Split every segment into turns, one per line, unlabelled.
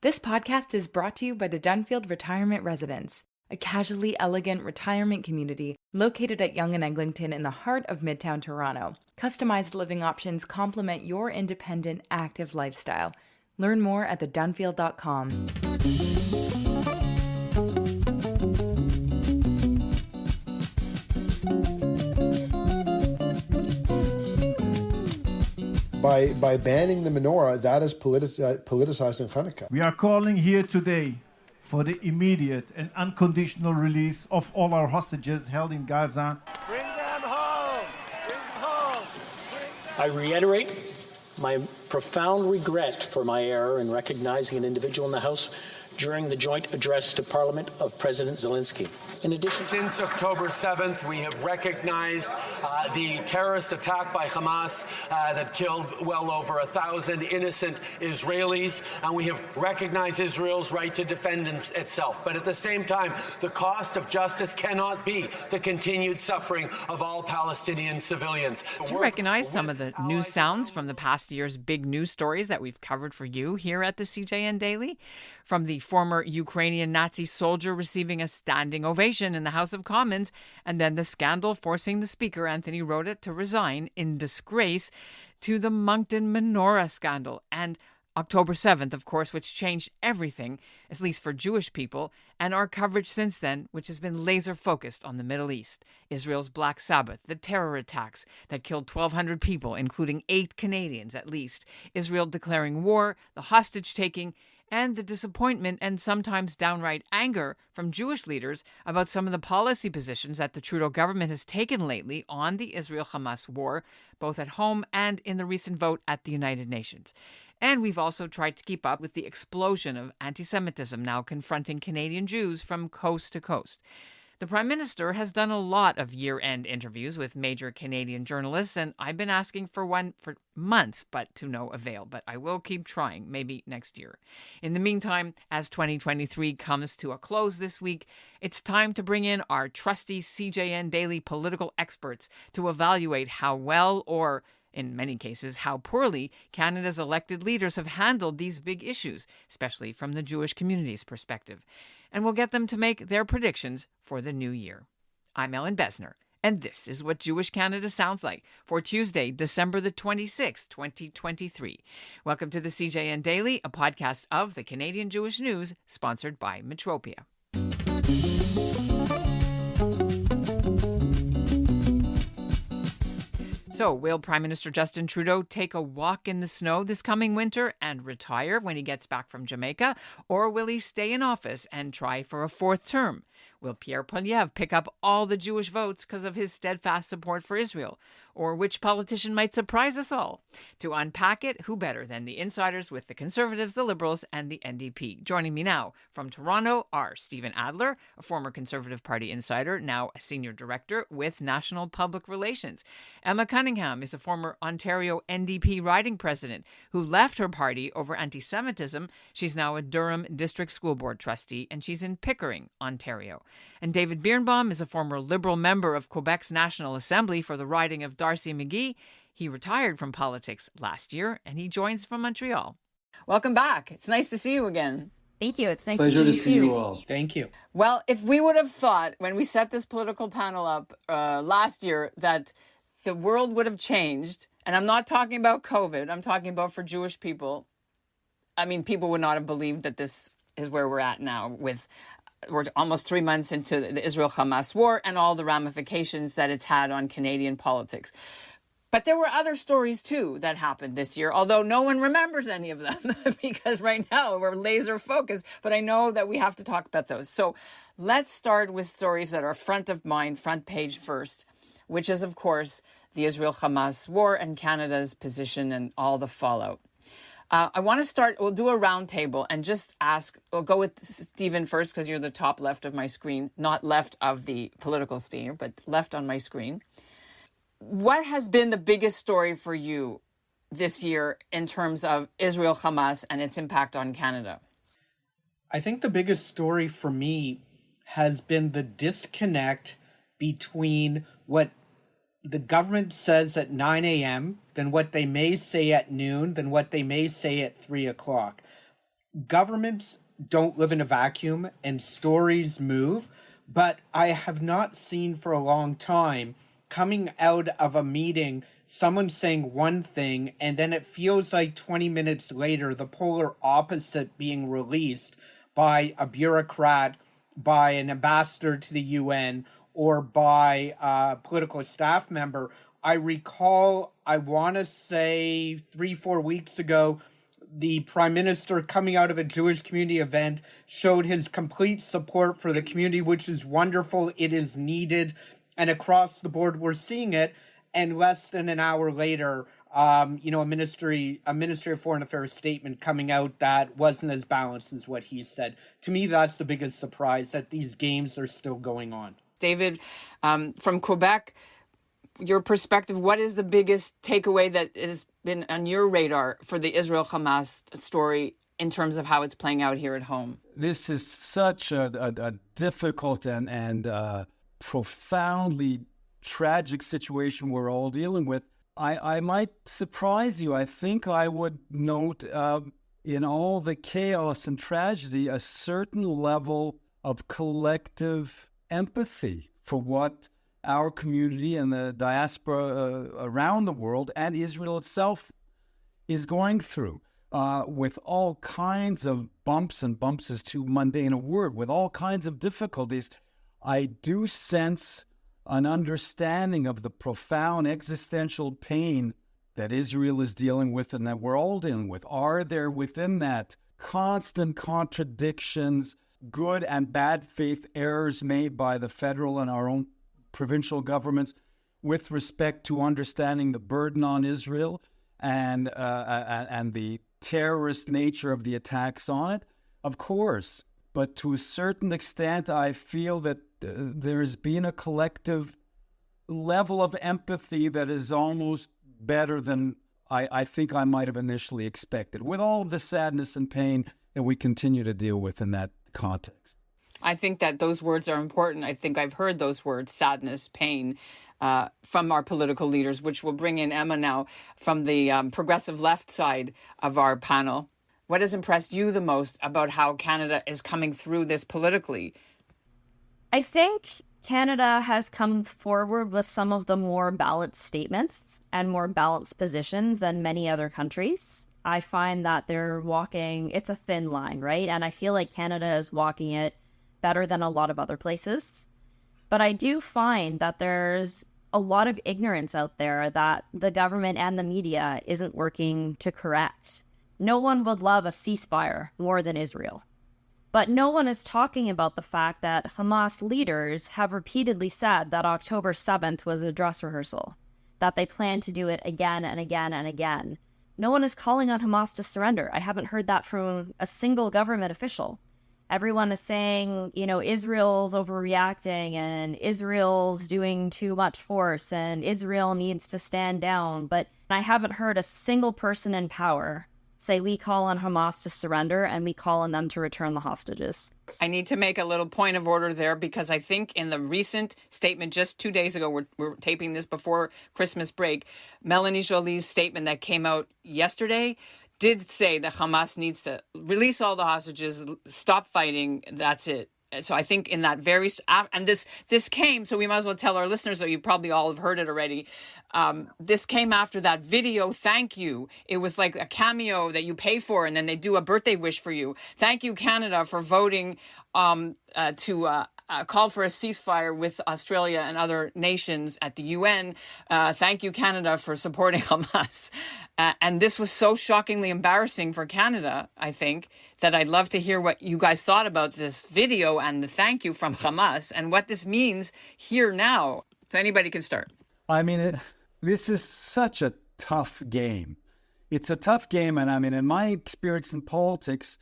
This podcast is brought to you by the Dunfield Retirement Residence, a casually elegant retirement community located at Yonge and Eglinton in the heart of Midtown Toronto. Customized living options complement your independent, active lifestyle. Learn more at thedunfield.com.
By banning the menorah, that is politicizing Hanukkah.
We are calling here today for the immediate and unconditional release of all our hostages held in Gaza.
Bring them home! Bring them home!
I reiterate my profound regret for my error in recognizing an individual in the House during the joint address to Parliament of President Zelensky. In addition,
since October 7th, we have recognized the terrorist attack by Hamas that killed well over 1,000 innocent Israelis, and we have recognized Israel's right to defend itself. But at the same time, the cost of justice cannot be the continued suffering of all Palestinian civilians.
Do you recognize some of the news sounds from the past year's big news stories that we've covered for you here at the CJN Daily? From the former Ukrainian Nazi soldier receiving a standing ovation in the House of Commons, and then the scandal forcing the Speaker, Anthony Rota, to resign in disgrace, to the Moncton menorah scandal, and October 7th, of course, which changed everything, at least for Jewish people, and our coverage since then, which has been laser-focused on the Middle East, Israel's Black Sabbath, the terror attacks that killed 1,200 people, including 8 Canadians at least, Israel declaring war, the hostage-taking, and the disappointment and sometimes downright anger from Jewish leaders about some of the policy positions that the Trudeau government has taken lately on the Israel-Hamas war, both at home and in the recent vote at the United Nations. And we've also tried to keep up with the explosion of anti-Semitism now confronting Canadian Jews from coast to coast. The Prime Minister has done a lot of year-end interviews with major Canadian journalists, and I've been asking for one for months, but to no avail. But I will keep trying, maybe next year. In the meantime, as 2023 comes to a close this week, it's time to bring in our trusty CJN Daily political experts to evaluate how well or, in many cases, how poorly Canada's elected leaders have handled these big issues, especially from the Jewish community's perspective. And we'll get them to make their predictions for the new year. I'm Ellen Besner, and this is what Jewish Canada sounds like for Tuesday, December the 26th, 2023. Welcome to the CJN Daily, a podcast of the Canadian Jewish News, sponsored by Metropia. So, will Prime Minister Justin Trudeau take a walk in the snow this coming winter and retire when he gets back from Jamaica? Or will he stay in office and try for a 4th term? Will Pierre Poilievre pick up all the Jewish votes because of his steadfast support for Israel? Or which politician might surprise us all? To unpack it, who better than the insiders with the Conservatives, the Liberals, and the NDP? Joining me now from Toronto are Stephen Adler, a former Conservative Party insider, now a senior director with National Public Relations. Emma Cunningham is a former Ontario NDP riding president who left her party over anti-Semitism. She's now a Durham District School Board trustee, and she's in Pickering, Ontario. And David Birnbaum is a former Liberal member of Quebec's National Assembly for the riding of Darcy McGee. He retired from politics last year, and he joins from Montreal. Welcome back. It's nice to see you again.
Thank you. It's nice
Pleasure
to
see you all.
Thank you.
Well, if we would have thought when we set this political panel up last year that the world would have changed, and I'm not talking about COVID, I'm talking about for Jewish people, I mean, people would not have believed that this is where we're at now we're almost 3 months into the Israel-Hamas war and all the ramifications that it's had on Canadian politics. But there were other stories, too, that happened this year, although no one remembers any of them because right now we're laser focused. But I know that we have to talk about those. So let's start with stories that are front of mind, front page first, which is, of course, the Israel-Hamas war and Canada's position and all the fallout. I want to start, we'll do a roundtable and just ask, we'll go with Stephen first because you're the top left of my screen, not left of the political sphere, but left on my screen. What has been the biggest story for you this year in terms of Israel-Hamas and its impact on Canada?
I think the biggest story for me has been the disconnect between what the government says at 9 a.m., then what they may say at noon, then what they may say at 3 o'clock. governments don't live in a vacuum and stories move, but I have not seen for a long time coming out of a meeting someone saying one thing and then it feels like 20 minutes later the polar opposite being released by a bureaucrat, by an ambassador to the UN, or by a political staff member. I recall, I want to say 3-4 weeks ago, the prime minister coming out of a Jewish community event showed his complete support for the community, which is wonderful. It is needed. And across the board, we're seeing it. And less than an hour later, a Ministry of Foreign Affairs statement coming out that wasn't as balanced as what he said. To me, that's the biggest surprise, that these games are still going on.
David, from Quebec, your perspective, what is the biggest takeaway that has been on your radar for the Israel-Hamas story in terms of how it's playing out here at home?
This is such a difficult and profoundly tragic situation we're all dealing with. I might surprise you. I think I would note in all the chaos and tragedy a certain level of collective empathy for what our community and the diaspora around the world and Israel itself is going through, with all kinds of bumps is too mundane a word, with all kinds of difficulties. I do sense an understanding of the profound existential pain that Israel is dealing with and that we're all dealing with. Are there within that constant contradictions, good and bad faith errors made by the federal and our own provincial governments with respect to understanding the burden on Israel and the terrorist nature of the attacks on it? Of course. But to a certain extent, I feel that there's been a collective level of empathy that is almost better than I think I might have initially expected, with all of the sadness and pain that we continue to deal with in that context.
I think that those words are important. I think I've heard those words, sadness, pain, from our political leaders, which will bring in Emma now from the progressive left side of our panel. What has impressed you the most about how Canada is coming through this politically?
I think Canada has come forward with some of the more balanced statements and more balanced positions than many other countries. I find that they're walking, it's a thin line, right? And I feel like Canada is walking it better than a lot of other places. But I do find that there's a lot of ignorance out there that the government and the media isn't working to correct. No one would love a ceasefire more than Israel. But no one is talking about the fact that Hamas leaders have repeatedly said that October 7th was a dress rehearsal, that they plan to do it again and again and again. No one is calling on Hamas to surrender. I haven't heard that from a single government official. Everyone is saying, Israel's overreacting and Israel's doing too much force and Israel needs to stand down. But I haven't heard a single person in power say we call on Hamas to surrender and we call on them to return the hostages.
I need to make a little point of order there because I think in the recent statement just 2 days ago, we're taping this before Christmas break, Melanie Joly's statement that came out yesterday did say that Hamas needs to release all the hostages, stop fighting, that's it. So I think in that very, and this came, so we might as well tell our listeners, so you probably all have heard it already. This came after that video, thank you. It was like a cameo that you pay for and then they do a birthday wish for you. Thank you, Canada, for voting to call for a ceasefire with Australia and other nations at the UN. Thank you, Canada, for supporting Hamas. And this was so shockingly embarrassing for Canada, I think, that I'd love to hear what you guys thought about this video and the thank you from Hamas and what this means here now. So anybody can start.
I mean, this is such a tough game. It's a tough game. And I mean, in my experience in politics,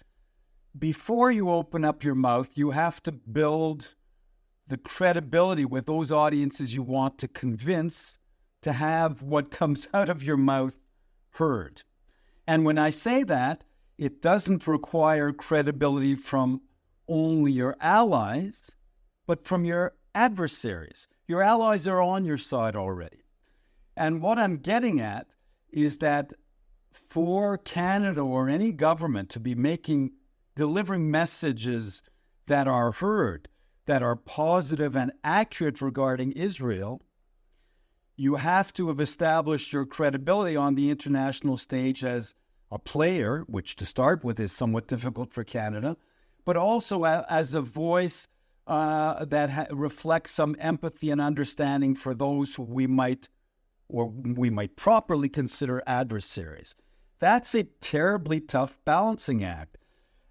before you open up your mouth, you have to build the credibility with those audiences you want to convince to have what comes out of your mouth heard. And when I say that, it doesn't require credibility from only your allies, but from your adversaries. Your allies are on your side already. And what I'm getting at is that for Canada or any government to be making delivering messages that are heard, that are positive and accurate regarding Israel, you have to have established your credibility on the international stage as a player, which to start with is somewhat difficult for Canada, but also as a voice that reflects some empathy and understanding for those who we might properly consider adversaries. That's a terribly tough balancing act.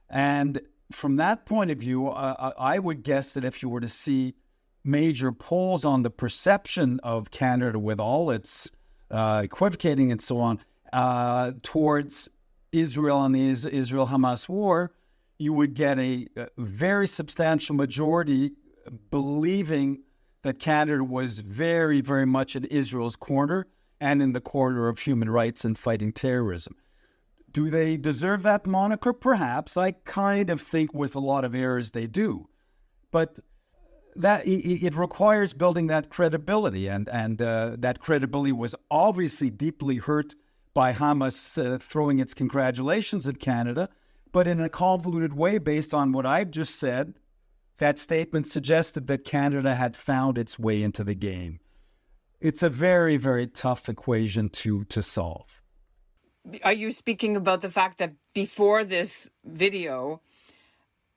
And from that point of view, I would guess that if you were to see major polls on the perception of Canada with all its equivocating and so on towards Israel and the Israel-Hamas war, you would get a very substantial majority believing that Canada was very, very much in Israel's corner and in the corner of human rights and fighting terrorism. Do they deserve that moniker? Perhaps. I kind of think with a lot of errors they do. But that it requires building that credibility, and that credibility was obviously deeply hurt by Hamas throwing its congratulations at Canada, but in a convoluted way based on what I've just said. That statement suggested that Canada had found its way into the game. It's a very, very tough equation to solve.
Are you speaking about the fact that before this video,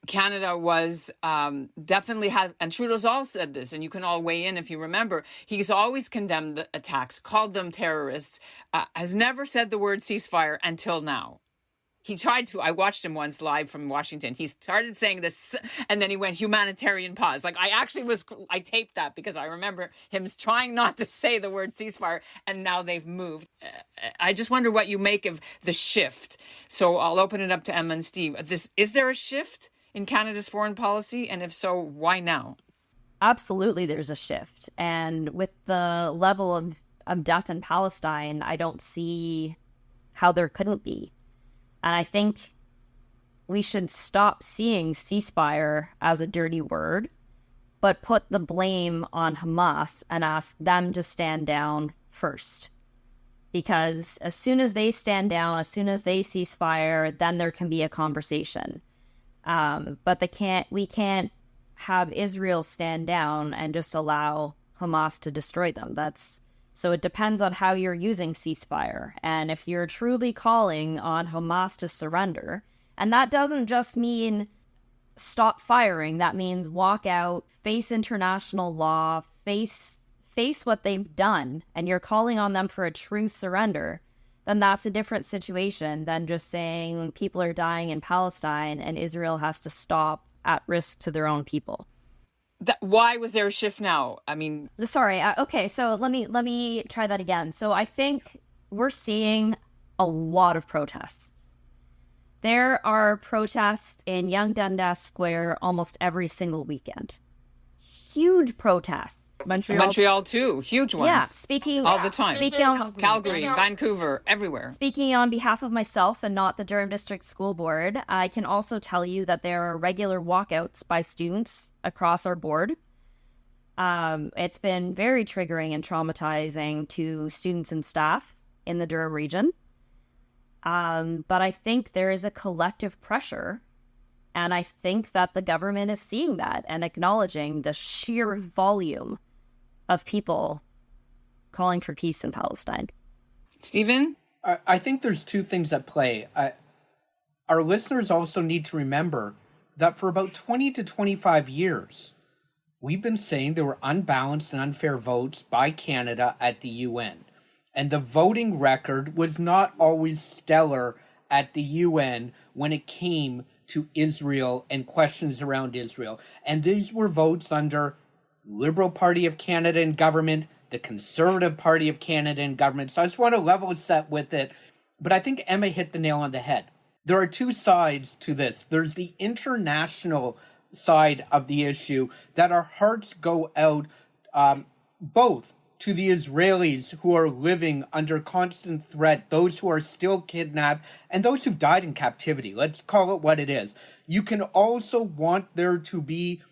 Canada was definitely had, and Trudeau's all said this, and you can all weigh in if you remember, he's always condemned the attacks, called them terrorists, has never said the word ceasefire until now. He tried to. I watched him once live from Washington. He started saying this, and then he went humanitarian pause. Like, I taped that because I remember him trying not to say the word ceasefire, and now they've moved. I just wonder what you make of the shift. So I'll open it up to Emma and Steve. Is there a shift in Canada's foreign policy? And if so, why now?
Absolutely, there's a shift. And with the level of death in Palestine, I don't see how there couldn't be. And I think we should stop seeing ceasefire as a dirty word, but put the blame on Hamas and ask them to stand down first. Because as soon as they stand down, as soon as they cease fire, then there can be a conversation. But we can't have Israel stand down and just allow Hamas to destroy them. So it depends on how you're using ceasefire. And if you're truly calling on Hamas to surrender, and that doesn't just mean stop firing, that means walk out, face international law, face what they've done, and you're calling on them for a true surrender, then that's a different situation than just saying people are dying in Palestine and Israel has to stop at risk to their own people.
Why was there a shift now? I mean,
sorry. Okay, so let me try that again. So I think we're seeing a lot of protests. There are protests in Young Dundas Square almost every single weekend. Huge protests.
Montreal too, huge ones.
Yeah, speaking
all the time. Calgary, Vancouver, everywhere.
Speaking on behalf of myself and not the Durham District School Board, I can also tell you that there are regular walkouts by students across our board. It's been very triggering and traumatizing to students and staff in the Durham region. But I think there is a collective pressure. And I think that the government is seeing that and acknowledging the sheer volume of people calling for peace in Palestine.
Stephen?
I think there's two things at play. Our listeners also need to remember that for about 20 to 25 years, we've been saying there were unbalanced and unfair votes by Canada at the UN. And the voting record was not always stellar at the UN when it came to Israel and questions around Israel. And these were votes under Liberal Party of Canada in government, the Conservative Party of Canada in government. So I just want to level set with it. But I think Emma hit the nail on the head. There are two sides to this. There's the international side of the issue that our hearts go out both to the Israelis who are living under constant threat, those who are still kidnapped, and those who've died in captivity. Let's call it what it is. You can also want there to be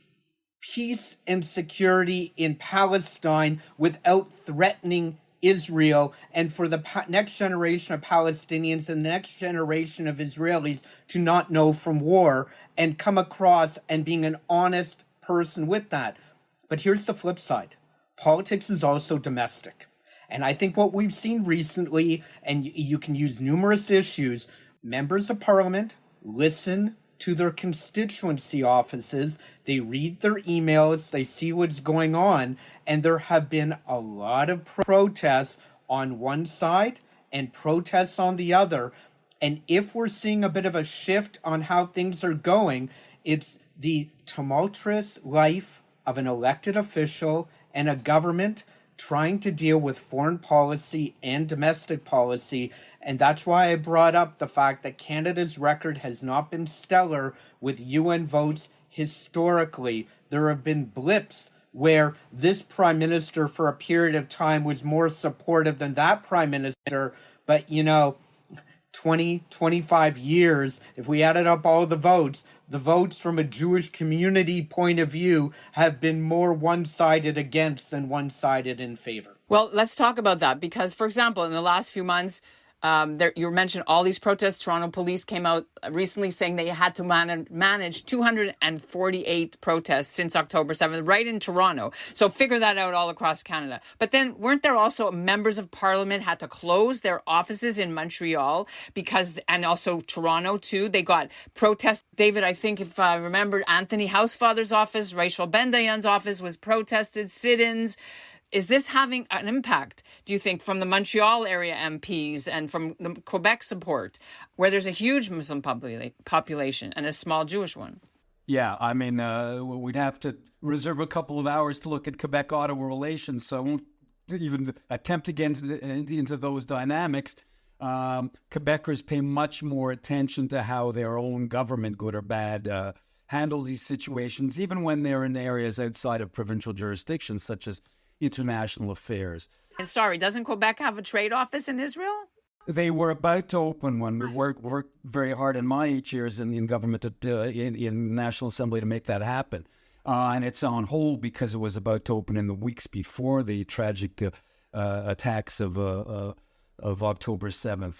peace and security in Palestine without threatening Israel and for the next generation of Palestinians and the next generation of Israelis to not know from war and come across and being an honest person with that. But here's the flip side. Politics is also domestic. And I think what we've seen recently, and you can use numerous issues, members of parliament listen to their constituency offices, they read their emails, they see what's going on, and there have been a lot of protests on one side and protests on the other. And if we're seeing a bit of a shift on how things are going, it's the tumultuous life of an elected official and a government trying to deal with foreign policy and domestic policy. And that's why I brought up the fact that Canada's record has not been stellar with UN votes historically. There have been blips where this prime minister for a period of time was more supportive than that prime minister. But, 25 years, if we added up all the votes from a Jewish community point of view have been more one-sided against than one-sided in favor.
Well, let's talk about that because, for example, in the last few months, you mentioned all these protests. Toronto police came out recently saying they had to manage 248 protests since October 7th, right in Toronto. So figure that out all across Canada. But then weren't there also members of parliament had to close their offices in Montreal and also Toronto too? They got protests. David, I think if I remember, Anthony Housefather's office, Rachel Bendayan's office was protested, sit-ins. Is this having an impact, do you think, from the Montreal area MPs and from the Quebec support, where there's a huge Muslim population and a small Jewish one?
Yeah, I mean, we'd have to reserve a couple of hours to look at Quebec-Ottawa relations, so I won't even attempt to get into those dynamics. Quebecers pay much more attention to how their own government, good or bad, handles these situations, even when they're in areas outside of provincial jurisdictions, such as international affairs.
And sorry, doesn't Quebec have a trade office in Israel?
They were about to open one. We worked very hard in my 8 years in government, in National Assembly to make that happen. And it's on hold because it was about to open in the weeks before the tragic attacks of October 7th.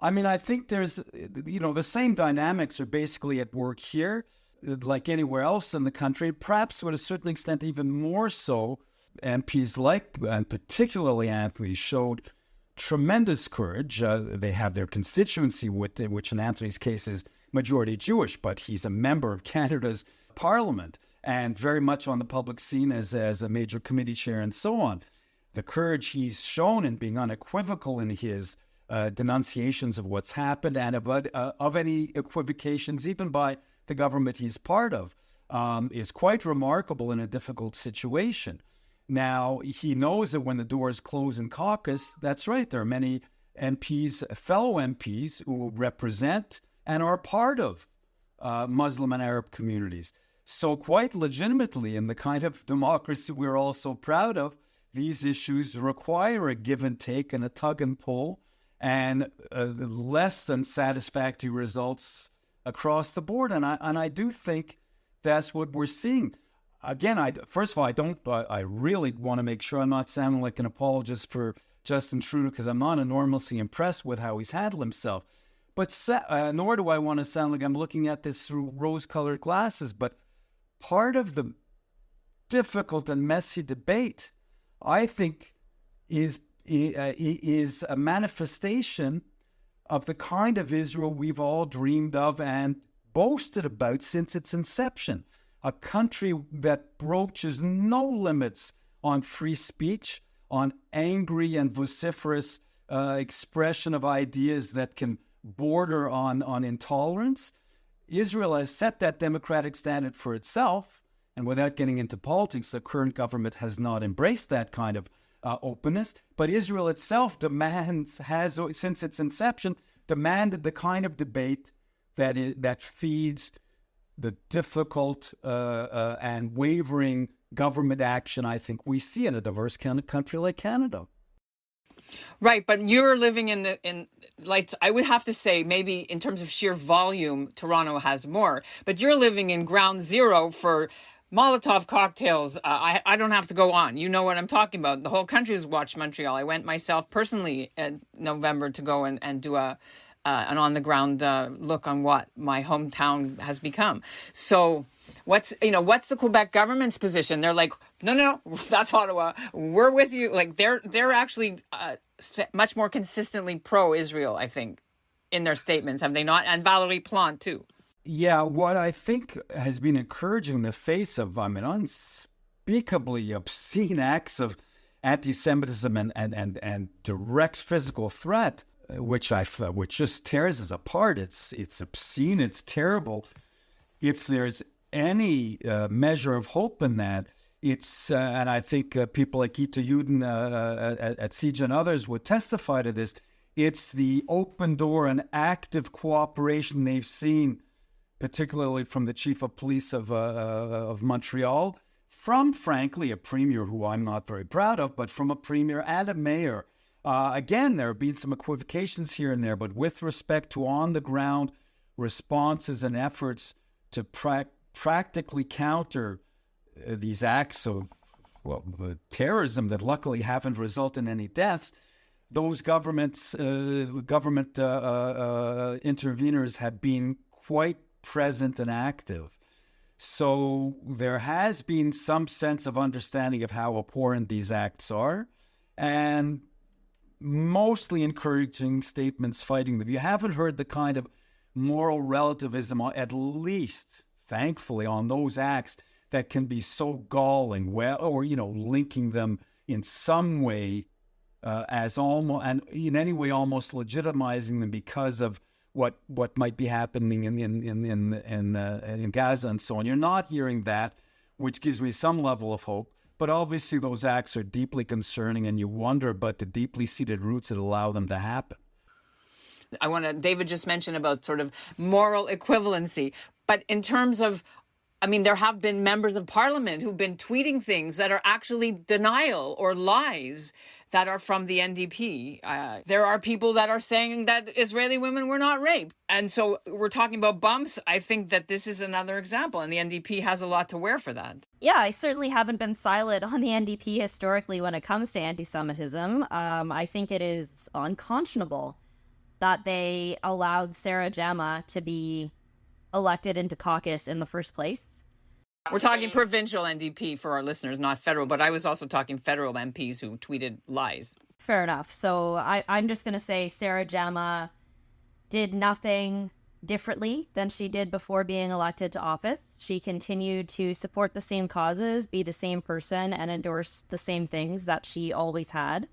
I mean, I think there's, the same dynamics are basically at work here, like anywhere else in the country, perhaps to a certain extent even more so. MPs and particularly Anthony, showed tremendous courage. They have their constituency, which in Anthony's case is majority Jewish, but he's a member of Canada's parliament and very much on the public scene as a major committee chair and so on. The courage he's shown in being unequivocal in his denunciations of what's happened and of any equivocations, even by the government he's part of, is quite remarkable in a difficult situation. Now, he knows that when the doors close in caucus, that's right, there are many MPs, fellow MPs, who represent and are part of Muslim and Arab communities. So quite legitimately, in the kind of democracy we're all so proud of, these issues require a give and take and a tug and pull and less than satisfactory results across the board. And I do think that's what we're seeing. Again, first of all, I really want to make sure I'm not sounding like an apologist for Justin Trudeau because I'm not enormously impressed with how he's handled himself. But nor do I want to sound like I'm looking at this through rose-colored glasses. But part of the difficult and messy debate, I think, is a manifestation of the kind of Israel we've all dreamed of and boasted about since its inception. A country that broaches no limits on free speech, on angry and vociferous expression of ideas that can border on intolerance. Israel has set that democratic standard for itself, and without getting into politics, the current government has not embraced that kind of openness. But Israel itself has since its inception, demanded the kind of debate that feeds the difficult and wavering government action I think we see in a diverse country like Canada.
Right, but you're living in I would have to say maybe in terms of sheer volume, Toronto has more, but you're living in ground zero for Molotov cocktails. I don't have to go on. You know what I'm talking about. The whole country's watched Montreal. I went myself personally in November to go and do an on-the-ground look on what my hometown has become. So what's the Quebec government's position? They're like, no, that's Ottawa. We're with you. Like they're actually much more consistently pro-Israel, I think, in their statements, have they not? And Valérie Plante too.
Yeah, what I think has been encouraging in the face of, unspeakably obscene acts of anti-Semitism and direct physical threat, which just tears us apart. It's obscene. It's terrible. If there's any measure of hope in that, it's and I think people like Ita Uden at CJN and others would testify to this. It's the open door and active cooperation they've seen, particularly from the chief of police of Montreal, from, frankly, a premier who I'm not very proud of, but from a premier and a mayor. Again, there have been some equivocations here and there, but with respect to on-the-ground responses and efforts to practically counter these acts of terrorism that luckily haven't resulted in any deaths, those government interveners have been quite present and active. So there has been some sense of understanding of how abhorrent these acts are, and mostly encouraging statements fighting them. You haven't heard the kind of moral relativism, at least, thankfully, on those acts that can be so galling, linking them in some way as almost, and in any way almost legitimizing them because of what might be happening in Gaza and so on. You're not hearing that, which gives me some level of hope. But obviously those acts are deeply concerning, and you wonder about the deeply seated roots that allow them to happen.
David just mentioned about sort of moral equivalency, but in terms of, there have been members of parliament who've been tweeting things that are actually denial or lies that are from the NDP. There are people that are saying that Israeli women were not raped. And so we're talking about bumps. I think that this is another example, and the NDP has a lot to wear for that.
Yeah, I certainly haven't been silent on the NDP historically when it comes to anti-Semitism. I think it is unconscionable that they allowed Sarah Jama to be elected into caucus in the first place.
We're talking provincial NDP for our listeners, not federal, but I was also talking federal MPs who tweeted lies.
Fair enough. So I'm just going to say Sarah Jama did nothing differently than she did before being elected to office. She continued to support the same causes, be the same person, and endorse the same things that she always had.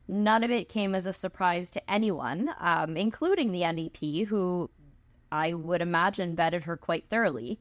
None of it came as a surprise to anyone, including the NDP, who I would imagine vetted her quite thoroughly.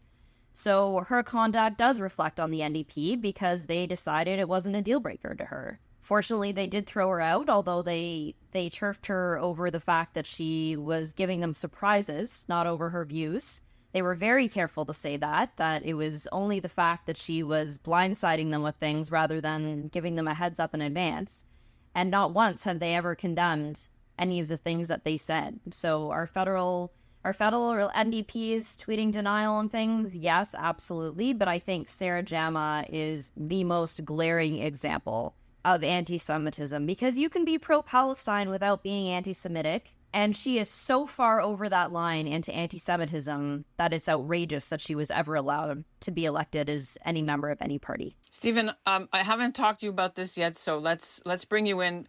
So her conduct does reflect on the NDP because they decided it wasn't a deal breaker to her. Fortunately, they did throw her out, although they turfed her over the fact that she was giving them surprises, not over her views. They were very careful to say that it was only the fact that she was blindsiding them with things rather than giving them a heads up in advance. And not once have they ever condemned any of the things that they said. So our federal NDPs tweeting denial on things, yes, absolutely. But I think Sarah Jama is the most glaring example of anti-Semitism, because you can be pro-Palestine without being anti-Semitic. And she is so far over that line into anti-Semitism that it's outrageous that she was ever allowed to be elected as any member of any party.
Stephen, I haven't talked to you about this yet, so let's bring you in.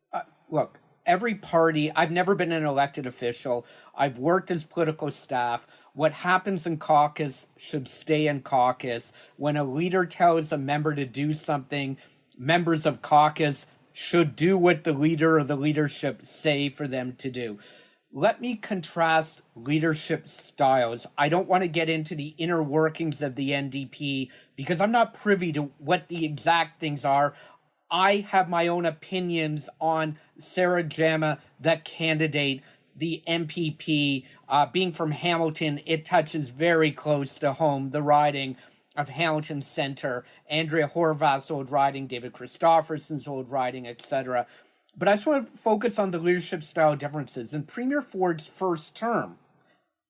Look, every party, I've never been an elected official. I've worked as political staff. What happens in caucus should stay in caucus. When a leader tells a member to do something, members of caucus should do what the leader or the leadership say for them to do. Let me contrast leadership styles. I don't want to get into the inner workings of the NDP because I'm not privy to what the exact things are. I have my own opinions on Sarah Jama, the candidate, the MPP. Being from Hamilton, it touches very close to home, the riding of Hamilton Centre, Andrea Horvath's old riding, David Christopherson's old riding, etc. But I just want to focus on the leadership style differences. In Premier Ford's first term,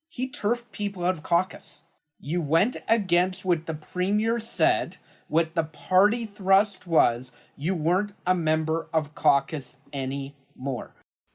he turfed people out of caucus. You went against what the Premier said, What the party thrust was, you weren't a member of caucus anymore.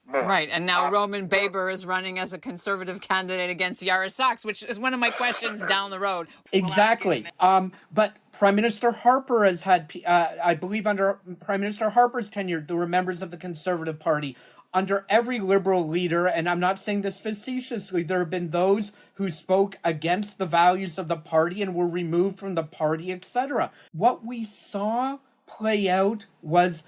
Right, and now Roman Baber is running as a conservative candidate against Yara Sachs, which is one of my questions down the road.
Exactly. But Prime Minister Harper has had, I believe under Prime Minister Harper's tenure, there were members of the Conservative Party. Under every Liberal leader, and I'm not saying this facetiously, there have been those who spoke against the values of the party and were removed from the party, etc. What we saw play out was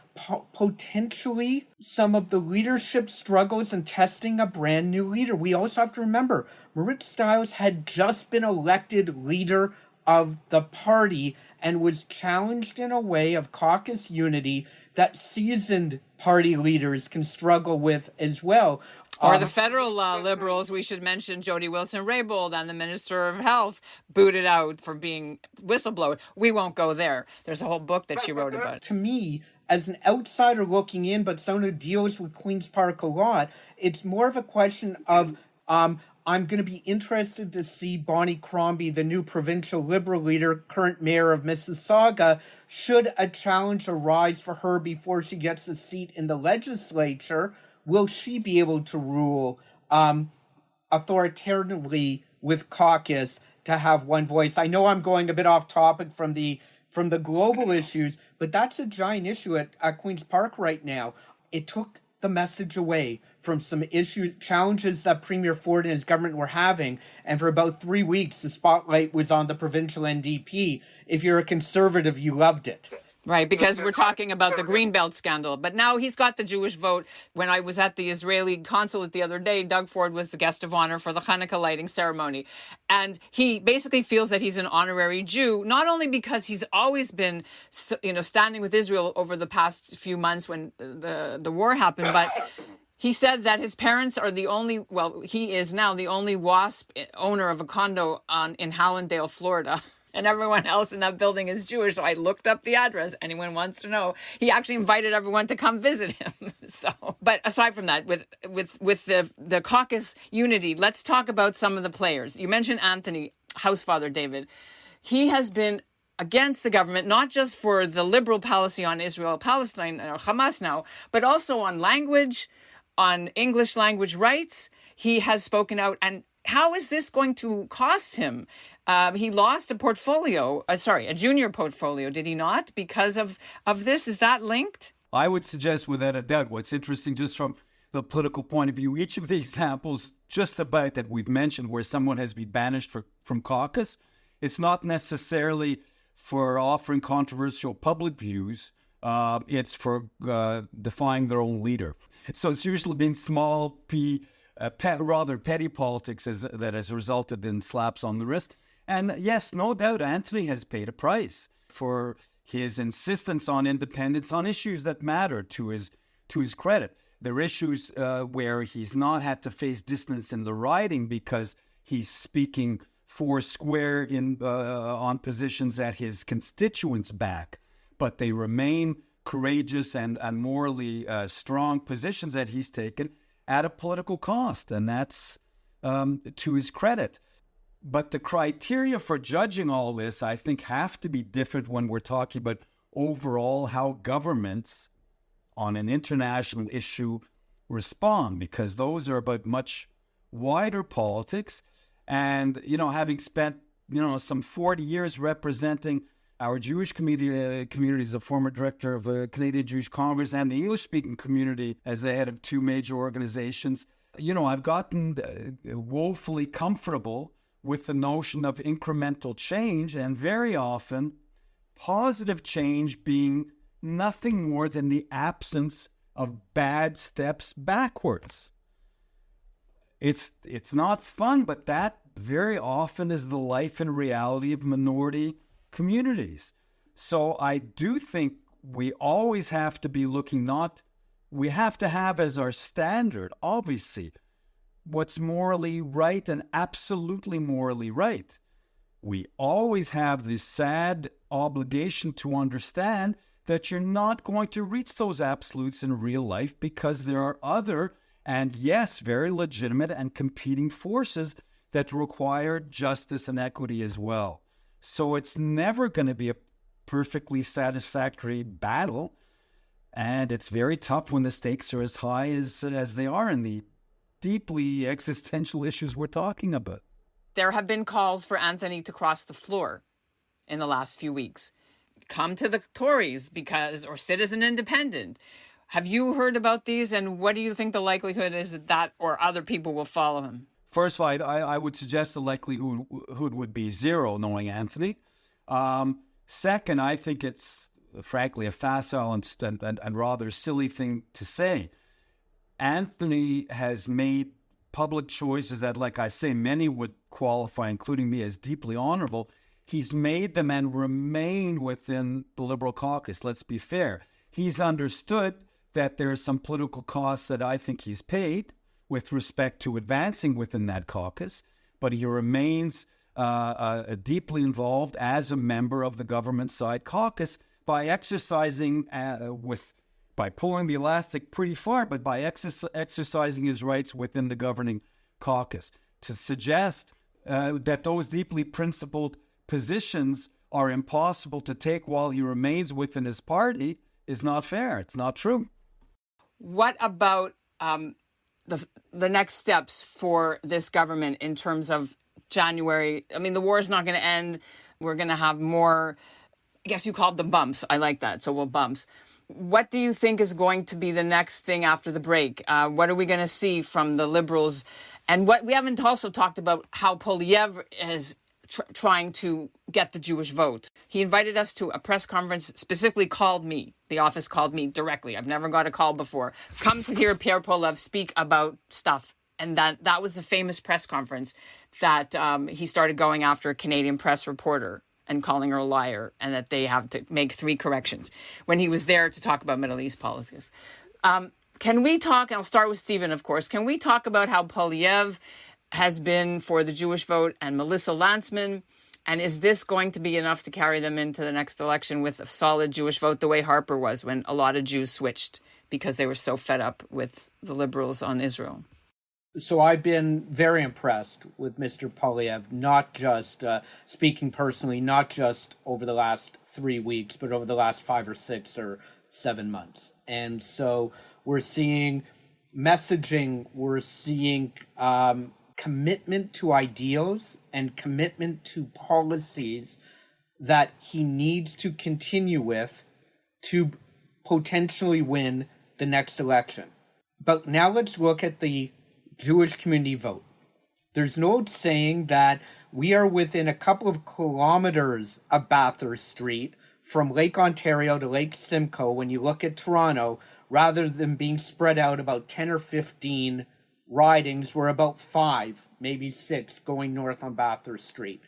potentially some of the leadership struggles and testing a brand new leader. We also have to remember, Marit Stiles had just been elected leader of the party and was challenged in a way of caucus unity that seasoned party leaders can struggle with as well.
Or the federal Liberals, we should mention Jody Wilson-Raybould and the Minister of Health booted out for being whistleblower. We won't go there. There's a whole book that she wrote about it.
To me, as an outsider looking in, but someone who deals with Queen's Park a lot, it's more of a question of I'm going to be interested to see Bonnie Crombie, the new provincial Liberal leader, current mayor of Mississauga, should a challenge arise for her before she gets a seat in the legislature. Will she be able to rule authoritatively with caucus to have one voice? I know I'm going a bit off topic from the global issues, but that's a giant issue at Queen's Park right now. It took the message away from some challenges that Premier Ford and his government were having, and for about 3 weeks, the spotlight was on the provincial NDP. If you're a conservative, you loved it.
Right, because we're talking about the Greenbelt scandal. But now he's got the Jewish vote. When I was at the Israeli consulate the other day, Doug Ford was the guest of honor for the Hanukkah lighting ceremony. And he basically feels that he's an honorary Jew, not only because he's always been, standing with Israel over the past few months when the war happened, but he said that his parents are he is now the only WASP owner of a condo in Hallandale, Florida. And everyone else in that building is Jewish. So I looked up the address. Anyone wants to know. He actually invited everyone to come visit him. But aside from that, with the caucus unity, let's talk about some of the players. You mentioned Anthony, Housefather David. He has been against the government, not just for the liberal policy on Israel-Palestine or Hamas now, but also on language, on English language rights. He has spoken out. And how is this going to cost him? He lost a junior portfolio, did he not? Because of this, is that linked?
I would suggest without a doubt, what's interesting just from the political point of view, each of the examples just about that we've mentioned where someone has been banished from caucus, it's not necessarily for offering controversial public views. It's for defying their own leader. So it's usually been small rather petty politics that has resulted in slaps on the wrist. And yes, no doubt, Anthony has paid a price for his insistence on independence on issues that matter to his credit. There are issues where he's not had to face dissonance in the riding because he's speaking four square on positions that his constituents back, but they remain courageous and morally strong positions that he's taken at a political cost, and that's to his credit. But the criteria for judging all this, I think, have to be different when we're talking about overall how governments on an international issue respond, because those are about much wider politics. And, having spent, some 40 years representing our Jewish community as a former director of the Canadian Jewish Congress and the English-speaking community as the head of two major organizations, I've gotten woefully comfortable with the notion of incremental change, and very often positive change being nothing more than the absence of bad steps backwards. It's not fun, but that very often is the life and reality of minority communities. So I do think we always have to be looking we have to have as our standard, obviously, what's morally right and absolutely morally right. We always have this sad obligation to understand that you're not going to reach those absolutes in real life because there are other and, yes, very legitimate and competing forces that require justice and equity as well. So it's never going to be a perfectly satisfactory battle. And it's very tough when the stakes are as high as they are in the deeply existential issues we're talking about.
There have been calls for Anthony to cross the floor in the last few weeks. Come to the Tories or sit as an independent. Have you heard about these, and what do you think the likelihood is that or other people will follow him?
First of all, I would suggest the likelihood would be zero, knowing Anthony. Second, I think it's, frankly, a facile and rather silly thing to say. Anthony has made public choices that, like I say, many would qualify, including me, as deeply honorable. He's made them and remained within the Liberal caucus, let's be fair. He's understood that there are some political costs that I think he's paid with respect to advancing within that caucus, but he remains deeply involved as a member of the government side caucus by exercising by pulling the elastic pretty far, but by exercising his rights within the governing caucus. To suggest that those deeply principled positions are impossible to take while he remains within his party is not fair. It's not true.
What about the next steps for this government in terms of January? I mean, the war is not going to end. We're going to have more, I guess you called them bumps. I like that. So we'll bumps. What do you think is going to be the next thing after the break? What are we going to see from the Liberals? And what we haven't also talked about how Poilievre is trying to get the Jewish vote. He invited us to a press conference, specifically called me. The office called me directly. I've never got a call before. Come to hear Pierre Poilievre speak about stuff. And that was the famous press conference that he started going after a Canadian press reporter and calling her a liar, and that they have to make 3 corrections when he was there to talk about Middle East politics. Can we talk, and I'll start with Stephen, of course, can we talk about how Poilievre has been for the Jewish vote and Melissa Lantsman, and is this going to be enough to carry them into the next election with a solid Jewish vote the way Harper was when a lot of Jews switched because they were so fed up with the Liberals on Israel?
So I've been very impressed with Mr. Poilievre, not just speaking personally, not just over the last 3 weeks, but over the last 5 or 6 or 7 months. And so we're seeing messaging, we're seeing commitment to ideals and commitment to policies that he needs to continue with to potentially win the next election. But now let's look at the Jewish community vote. There's no saying that we are within a couple of kilometers of Bathurst Street from Lake Ontario to Lake Simcoe when you look at Toronto, rather than being spread out about 10 or 15 ridings. We're about 5, maybe 6 going north on Bathurst Street.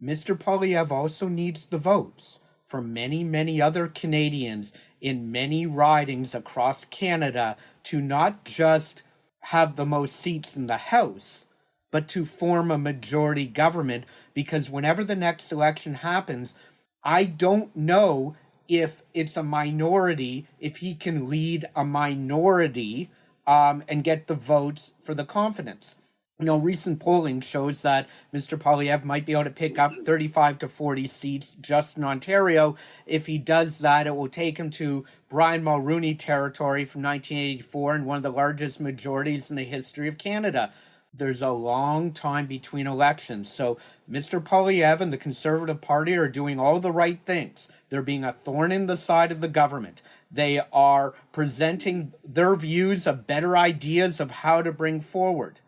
Mr. Poilievre also needs the votes from many, many other Canadians in many ridings across Canada to not just have the most seats in the House, but to form a majority government, because whenever the next election happens, I don't know if it's a minority, if he can lead a minority and get the votes for the confidence. You know, recent polling shows that Mr. Poilievre might be able to pick up 35 to 40 seats just in Ontario. If he does that, it will take him to Brian Mulroney territory from 1984 and one of the largest majorities in the history of Canada. There's a long time between elections. So Mr. Poilievre and the Conservative Party are doing all the right things. They're being a thorn in the side of the government. They are presenting their views of better ideas of how to bring forward.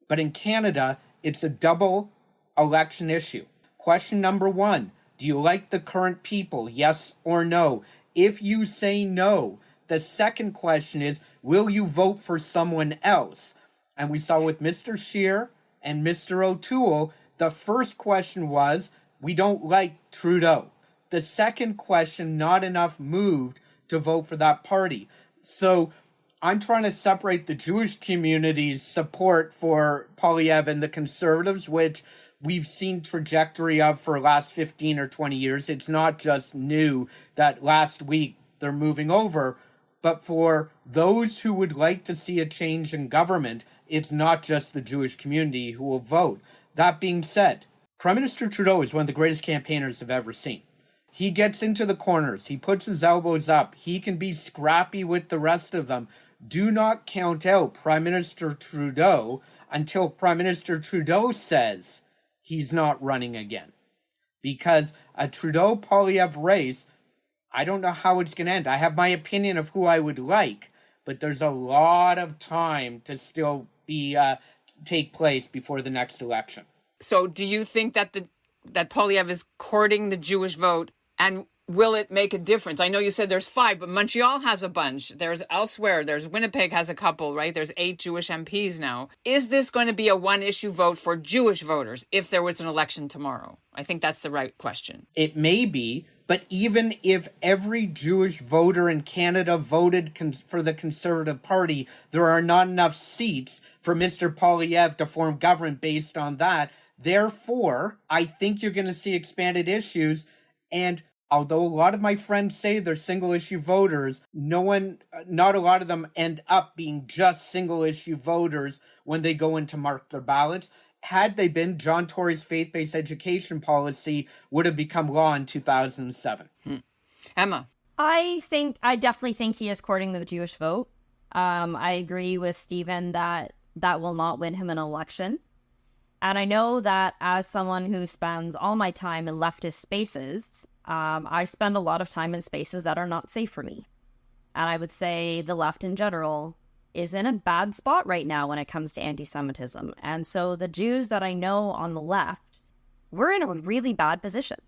But in Canada, it's a double election issue. Question number 1, do you like the current people? Yes or no? If you say no, the second question is, will you vote for someone else? And we saw with Mr. Scheer and Mr. O'Toole, the first question was, we don't like Trudeau. The second question, not enough moved to vote for that party. So I'm trying to separate the Jewish community's support for Poilievre and the Conservatives, which we've seen trajectory of for the last 15 or 20 years. It's not just new that last week they're moving over, but for those who would like to see a change in government, it's not just the Jewish community who will vote. That being said, Prime Minister Trudeau is one of the greatest campaigners I've ever seen. He gets into the corners. He puts his elbows up. He can be scrappy with the rest of them. Do not count out Prime Minister Trudeau until Prime Minister Trudeau says he's not running again. Because a Trudeau-Poilievre race, I don't know how it's going to end. I have my opinion of who I would like, but there's a lot of time to still be take place before the next election.
So do you think that that Poilievre is courting the Jewish vote, and will it make a difference? I know you said there's 5, but Montreal has a bunch. There's elsewhere. There's Winnipeg has a couple, right? There's 8 Jewish MPs now. Is this going to be a one-issue vote for Jewish voters if there was an election tomorrow? I think that's the right question.
It may be, but even if every Jewish voter in Canada voted for the Conservative Party, there are not enough seats for Mr. Poilievre to form government based on that. Therefore, I think you're going to see expanded issues. And although a lot of my friends say they're single-issue voters, not a lot of them end up being just single-issue voters when they go in to mark their ballots. Had they been, John Tory's faith-based education policy would have become law in 2007.
Emma?
I definitely think he is courting the Jewish vote. I agree with Stephen that will not win him an election. And I know that as someone who spends all my time in leftist spaces, I spend a lot of time in spaces that are not safe for me. And I would say the left in general is in a bad spot right now when it comes to anti-Semitism. And so the Jews that I know on the left, we're in a really bad position.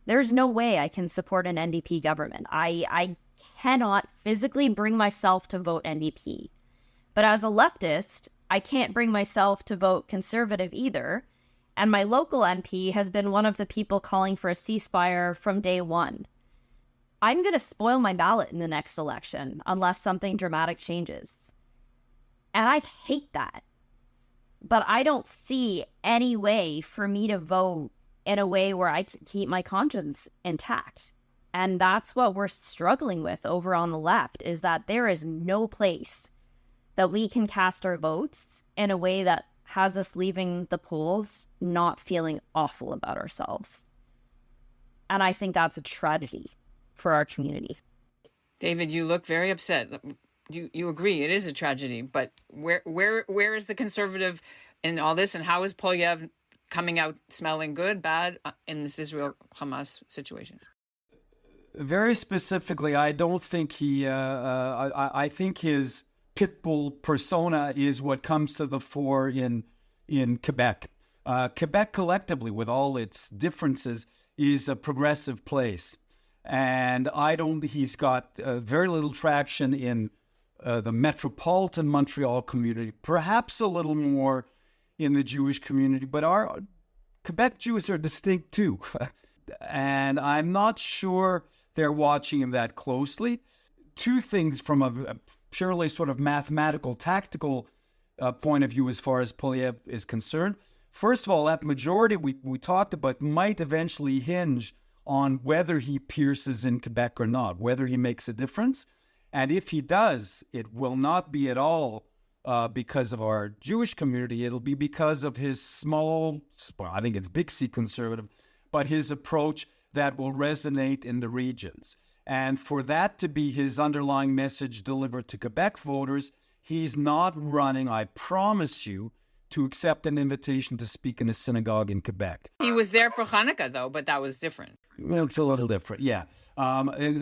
There's no way I can support an NDP government. I cannot physically bring myself to vote NDP. But as a leftist, I can't bring myself to vote Conservative either. And my local MP has been one of the people calling for a ceasefire from day one. I'm going to spoil my ballot in the next election unless something dramatic changes. And I hate that. But I don't see any way for me to vote in a way where I can keep my conscience intact. And that's what we're struggling with over on the left, is that there is no place that we can cast our votes in a way that has us leaving the polls not feeling awful about ourselves. And I think that's a tragedy for our community.
David, you look very upset. You agree it is a tragedy, but where is the Conservative in all this, and how is Poilievre coming out smelling good, bad in this Israel-Hamas situation?
Very specifically, I don't think I think his pitbull persona is what comes to the fore in Quebec. Quebec collectively, with all its differences, is a progressive place. And he's got very little traction in the metropolitan Montreal community, perhaps a little more in the Jewish community, but our Quebec Jews are distinct too. And I'm not sure they're watching him that closely. Two things from a purely sort of mathematical, tactical point of view as far as Poilievre is concerned. First of all, that majority we talked about might eventually hinge on whether he pierces in Quebec or not, whether he makes a difference. And if he does, it will not be at all because of our Jewish community. It'll be because of his small, I think it's big C conservative, but his approach that will resonate in the regions. And for that to be his underlying message delivered to Quebec voters, he's not running, I promise you, to accept an invitation to speak in a synagogue in Quebec.
He was there for Hanukkah, though, but that was different.
Well, it's a little different, yeah.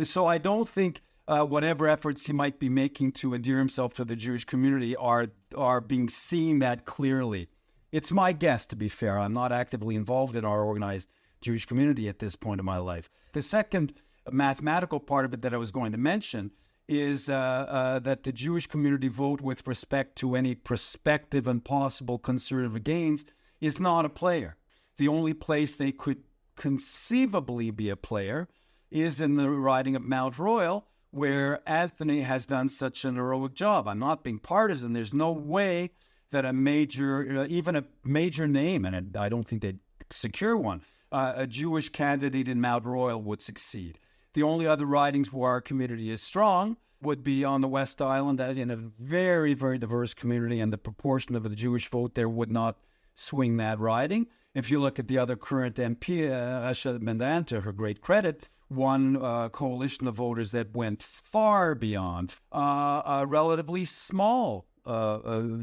So I don't think whatever efforts he might be making to endear himself to the Jewish community are being seen that clearly. It's my guess, to be fair. I'm not actively involved in our organized Jewish community at this point in my life. The second mathematical part of it that I was going to mention is that the Jewish community vote with respect to any prospective and possible conservative gains is not a player. The only place they could conceivably be a player is in the riding of Mount Royal, where Anthony has done such an heroic job. I'm not being partisan. There's no way that even a major name, and I don't think they'd secure one, a Jewish candidate in Mount Royal would succeed. The only other ridings where our community is strong would be on the West Island, in a very, very diverse community, and the proportion of the Jewish vote there would not swing that riding. if you look at the other current MP, Rasha Mendan, to her great credit, one coalition of voters that went far beyond a relatively small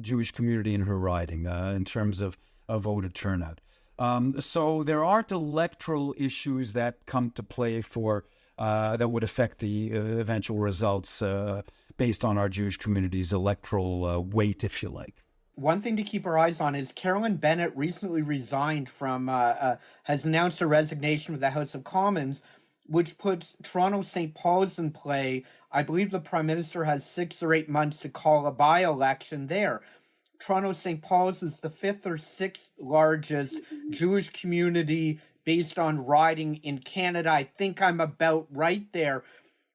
Jewish community in her riding in terms of voter turnout. So there aren't electoral issues that come to play for that would affect the eventual results based on our Jewish community's electoral weight, if you like.
One thing to keep our eyes on is Carolyn Bennett recently resigned from, has announced her resignation with the House of Commons, which puts Toronto St. Paul's in play. I believe the Prime Minister has 6 or 8 months to call a by-election there. Toronto St. Paul's is the 5th or 6th largest Jewish community based on riding in Canada. I think I'm about right there.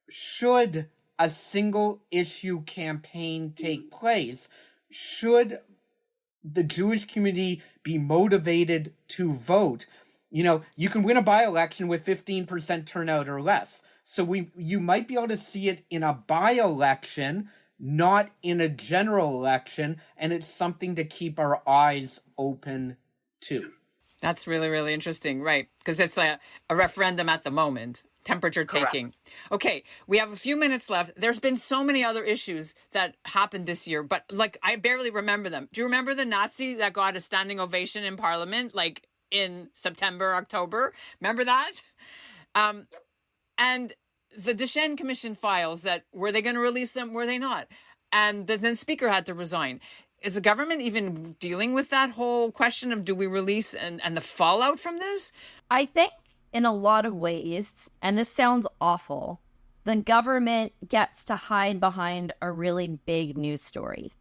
Should a single issue campaign take place? Should the Jewish community be motivated to vote? You know, you can win a by-election with 15% turnout or less. So you might be able to see it in a by-election, not in a general election, and it's something to keep our eyes open to.
That's really, really interesting, right? Because it's a referendum at the moment, temperature taking. Correct. Okay, we have a few minutes left. There's been so many other issues that happened this year, but like I barely remember them. Do you remember the Nazi that got a standing ovation in Parliament, like in September, October? Remember that? And the Deschênes Commission files, that were they going to release them? Were they not? And the Speaker had to resign. Is the government even dealing with that whole question of do we release and the fallout from this?
I think in a lot of ways, and this sounds awful, the government gets to hide behind a really big news story.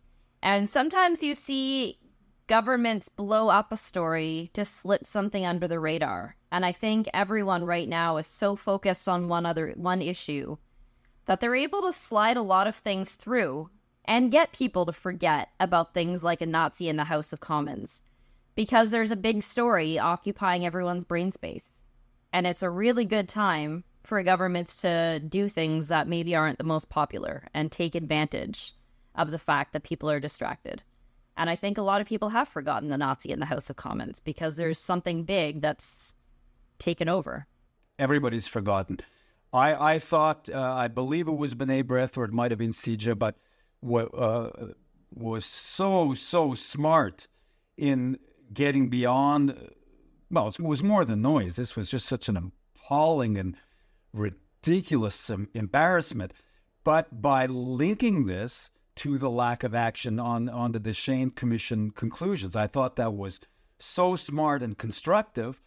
And sometimes you see governments blow up a story to slip something under the radar. And I think everyone right now is so focused on one issue that they're able to slide a lot of things through and get people to forget about things like a Nazi in the House of Commons, because there's a big story occupying everyone's brain space. And it's a really good time for governments to do things that maybe aren't the most popular and take advantage of the fact that people are distracted. And I think a lot of people have forgotten the Nazi in the House of Commons because there's something big that's taken over.
Everybody's forgotten. I thought, I believe it was B'nai B'rith, or it might have been CJ, but was so smart in getting beyond, well, it was more than noise. This was just such an appalling and ridiculous embarrassment. But by linking this to the lack of action on the Deschênes Commission conclusions, I thought that was so smart and constructive.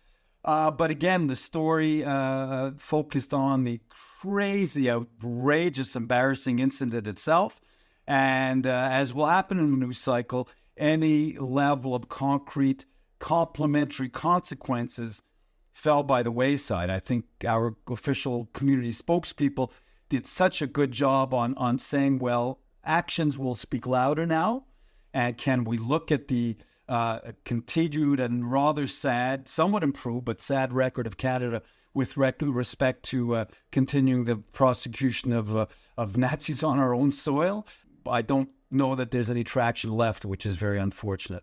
But again, the story focused on the crazy, outrageous, embarrassing incident itself. And as will happen in the news cycle, any level of concrete complementary consequences fell by the wayside. I think our official community spokespeople did such a good job on saying, well, actions will speak louder now. And can we look at the continued and rather sad, somewhat improved, but sad record of Canada with respect to continuing the prosecution of Nazis on our own soil? I don't know that there's any traction left, which is very unfortunate.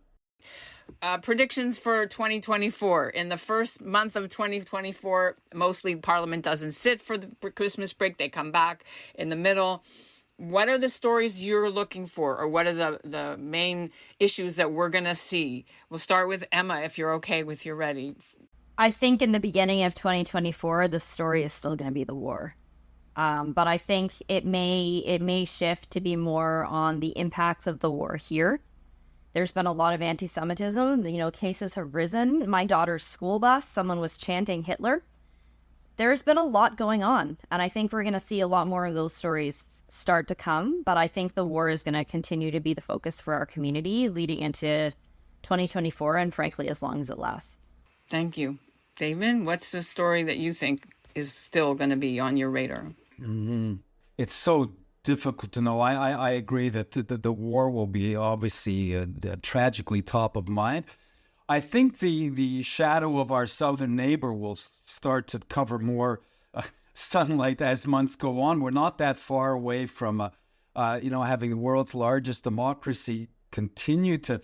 Predictions for 2024. In the first month of 2024, mostly Parliament doesn't sit for the Christmas break. They come back in the middle. What are the stories you're looking for, or what are the main issues that we're going to see? We'll start with Emma, if you're okay with you're ready.
I think in the beginning of 2024, the story is still going to be the war. But I think it may shift to be more on the impacts of the war here. There's been a lot of anti-Semitism. Cases have risen. My daughter's school bus, someone was chanting Hitler. There's been a lot going on, and I think we're going to see a lot more of those stories start to come. But I think the war is going to continue to be the focus for our community leading into 2024, and frankly, as long as it lasts.
Thank you. David, what's the story that you think is still going to be on your radar?
Mm-hmm. It's so difficult to know. I agree that the war will be obviously tragically top of mind. I think the shadow of our southern neighbor will start to cover more sunlight as months go on. We're not that far away from, having the world's largest democracy continue to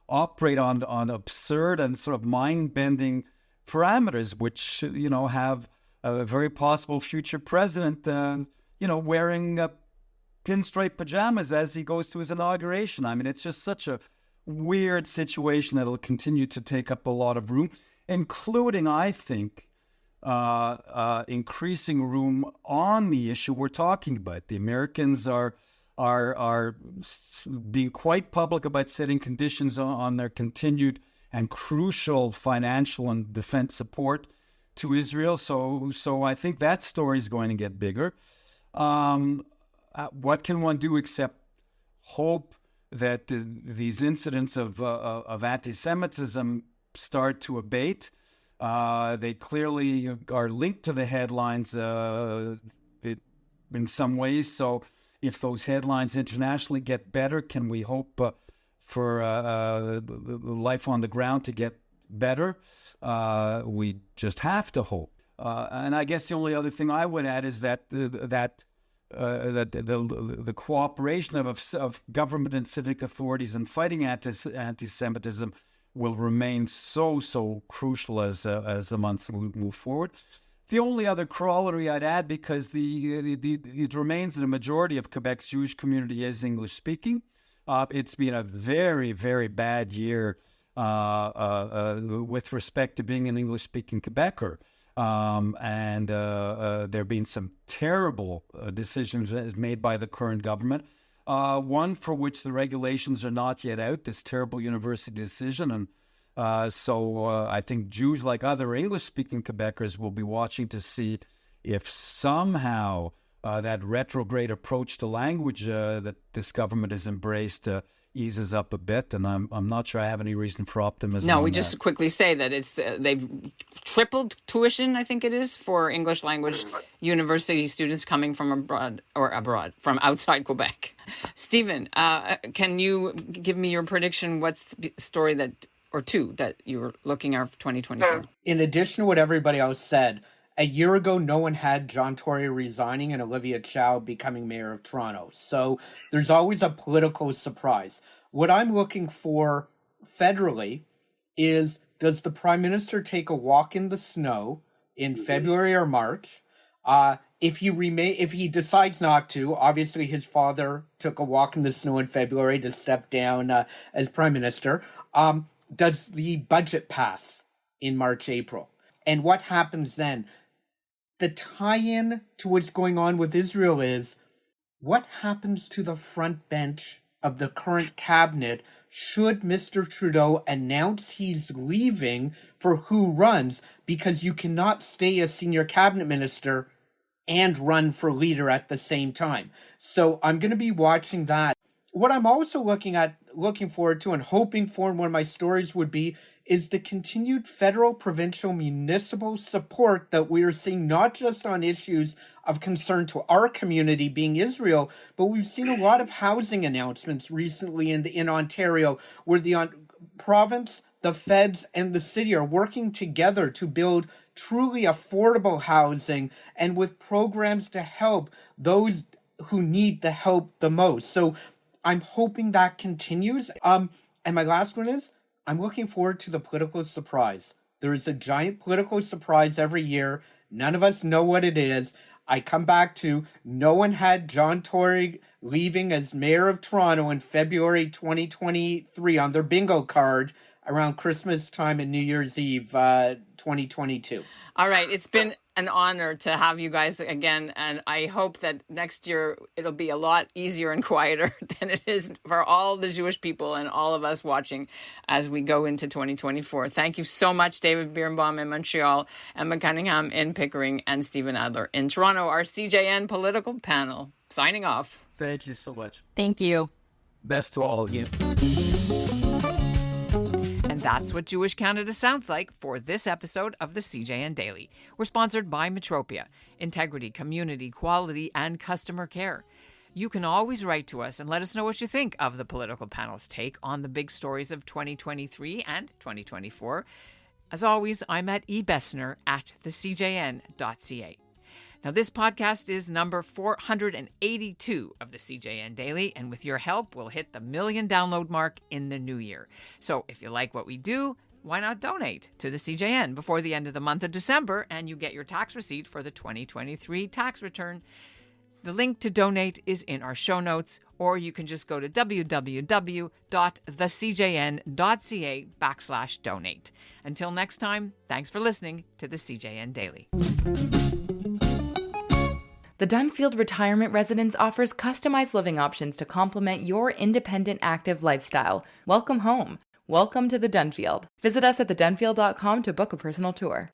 operate on absurd and sort of mind-bending parameters, which, have a very possible future president, wearing pinstripe pajamas as he goes to his inauguration. I mean, it's just such a weird situation that will continue to take up a lot of room, including, I think, increasing room on the issue we're talking about. The Americans are being quite public about setting conditions on their continued and crucial financial and defense support to Israel. So I think that story is going to get bigger. What can one do except hope that these incidents of anti-Semitism start to abate? They clearly are linked to the headlines in some ways. So if those headlines internationally get better, can we hope for life on the ground to get better? We just have to hope. And I guess the only other thing I would add is that the cooperation of government and civic authorities in fighting anti-Semitism will remain so crucial as the months move forward. The only other corollary I'd add, because it remains that a majority of Quebec's Jewish community is English speaking. It's been a very, very bad year with respect to being an English speaking Quebecer. And there have been some terrible decisions made by the current government. One for which the regulations are not yet out, this terrible university decision. And so I think Jews, like other English-speaking Quebecers, will be watching to see if somehow that retrograde approach to language that this government has embraced eases up a bit, and I'm not sure I have any reason for optimism.
No, we just quickly say that they've tripled tuition, I think it is, for English language university students coming from from outside Quebec. Stephen, can you give me your prediction? What's the story or two that you're looking at for 2024?
In addition to what everybody else said, a year ago, no one had John Tory resigning and Olivia Chow becoming mayor of Toronto. So there's always a political surprise. What I'm looking for federally is, does the prime minister take a walk in the snow in February or March? If he decides not to, obviously his father took a walk in the snow in February to step down as prime minister. Does the budget pass in March, April? And what happens then? The tie-in to what's going on with Israel is, what happens to the front bench of the current cabinet should Mr. Trudeau announce he's leaving for who runs? Because you cannot stay a senior cabinet minister and run for leader at the same time. So I'm going to be watching that. What I'm also looking forward to and hoping for, and one of my stories would be, is the continued federal, provincial, municipal support that we are seeing, not just on issues of concern to our community being Israel, but we've seen a lot of housing announcements recently in Ontario, where the province, the feds, and the city are working together to build truly affordable housing and with programs to help those who need the help the most. So I'm hoping that continues. And my last one is, I'm looking forward to the political surprise. There is a giant political surprise every year. None of us know what it is. I come back to, no one had John Tory leaving as mayor of Toronto in February 2023 on their bingo card around Christmas time and New Year's Eve 2022.
All right. It's been an honor to have you guys again. And I hope that next year it'll be a lot easier and quieter than it is for all the Jewish people and all of us watching as we go into 2024. Thank you so much, David Birnbaum in Montreal, Emma Cunningham in Pickering, and Stephen Adler in Toronto, our CJN political panel. Signing off.
Thank you so much.
Thank you.
Best to all of you.
And that's what Jewish Canada sounds like for this episode of the CJN Daily. We're sponsored by Metropia, integrity, community, quality, and customer care. You can always write to us and let us know what you think of the political panel's take on the big stories of 2023 and 2024. As always, I'm at ebessner@thecjn.ca. Now, this podcast is number 482 of the CJN Daily, and with your help, we'll hit the 1 million download mark in the new year. So if you like what we do, why not donate to the CJN before the end of the month of December, and you get your tax receipt for the 2023 tax return. The link to donate is in our show notes, or you can just go to www.thecjn.ca/donate. Until next time, thanks for listening to the CJN Daily.
The Dunfield Retirement Residence offers customized living options to complement your independent, active lifestyle. Welcome home. Welcome to the Dunfield. Visit us at thedunfield.com to book a personal tour.